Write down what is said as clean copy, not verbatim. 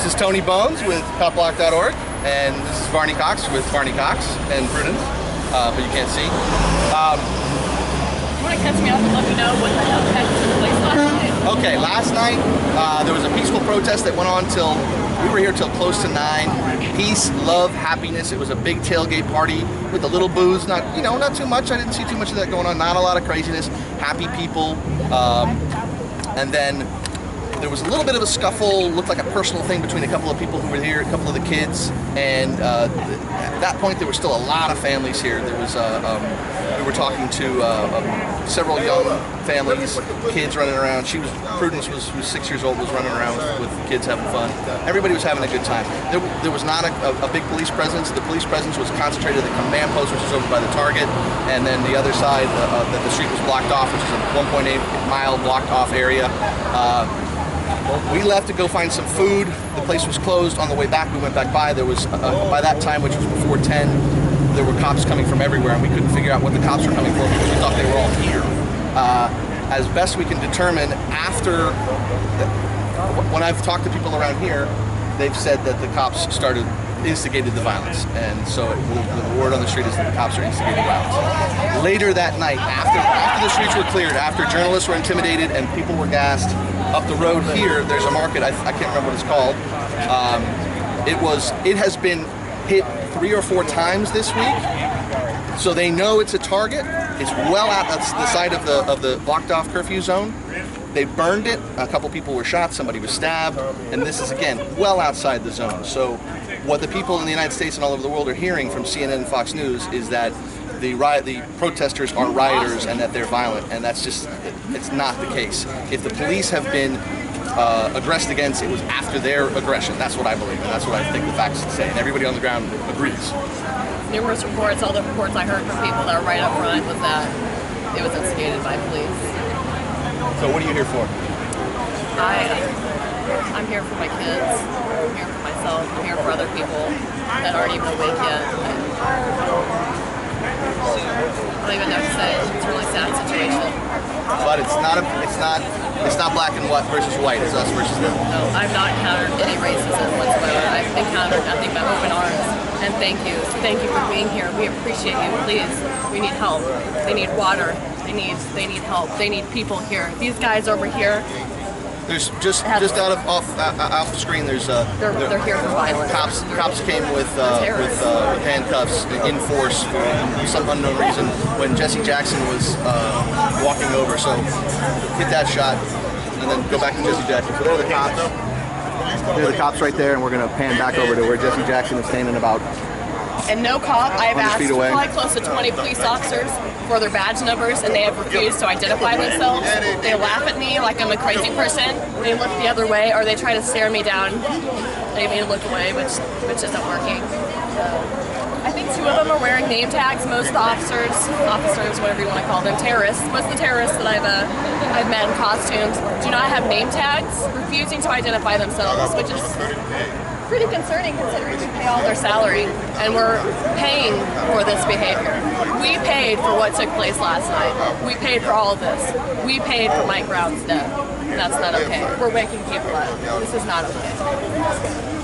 is Tony Bones with copblock.org, and this is Barney Cox with Barney Cox and Prudence, but you can't see. You want to catch me up and let me know what the hell took place last night? Okay, last night there was a peaceful protest that went on till, we were here till close to 9. Peace, love, happiness. It was a big tailgate party with a little booze, not too much. I didn't see too much of that going on, not a lot of craziness, happy people. And then there was a little bit of a scuffle, looked like a personal thing between a couple of people who were here, a couple of the kids, and at that point there were still a lot of families here. There was, we were talking to several young families, kids running around. Prudence, who's 6 years old, was running around with kids having fun. Everybody was having a good time. There was not a big police presence. The police presence was concentrated at the command post, which is over by the Target, and then the other side, the street was blocked off, which is a 1.8-mile blocked off area. We left to go find some food. The place was closed. On the way back, we went back by. There was, by that time, which was before 10, there were cops coming from everywhere, and we couldn't figure out what the cops were coming for because we thought they were all here. As best we can determine, when I've talked to people around here, they've said that the cops instigated the violence, and so the word on the street is that the cops are instigating violence. Later that night, after the streets were cleared, after journalists were intimidated and people were gassed, up the road here, there's a market, I can't remember what it's called. It has been hit 3 or 4 times this week, so they know it's a target. It's well out of the side of the blocked off curfew zone. They burned it, a couple people were shot, somebody was stabbed, and this is again well outside the zone. So what the people in the United States and all over the world are hearing from CNN and Fox News is that the protesters are rioters and that they're violent, and that's just, it's not the case. If the police have been aggressed against, it was after their aggression. That's what I believe, and that's what I think the facts say, and everybody on the ground agrees. Numerous reports, all the reports I heard from people that were right up front was that it was instigated by police. So what are you here for? I'm here for my kids, I'm here for myself, I'm here for other people that aren't even awake yet. I don't even know what to say. It's a really sad situation. But it's not black and white versus white. It's us versus them. No, I've not encountered any racism whatsoever. I've encountered nothing but open arms. And thank you. Thank you for being here. We appreciate you. Please, we need help. They need water. They need help. They need people here. These guys over here. There's just off the screen. They're here for violence. Cops came with handcuffs in force for some unknown reason when Jesse Jackson was walking over. So hit that shot and then go back to Jesse Jackson. So there are the cops. There are the cops right there, and we're gonna pan back over to where Jesse Jackson is standing about. And no cop, I've asked away. probably close to 20 police officers for their badge numbers, and they have refused to identify themselves. They laugh at me like I'm a crazy person. They look the other way, or they try to stare me down. They may look away, which isn't working. I think 2 of them are wearing name tags. Most of the officers, whatever you want to call them, terrorists. Most of the terrorists that I've met in costumes do not have name tags, refusing to identify themselves, which is pretty concerning considering we pay all their salary and we're paying for this behavior. We paid for what took place last night. We paid for all of this. We paid for Mike Brown's death. That's not okay. We're waking people up. This is not okay.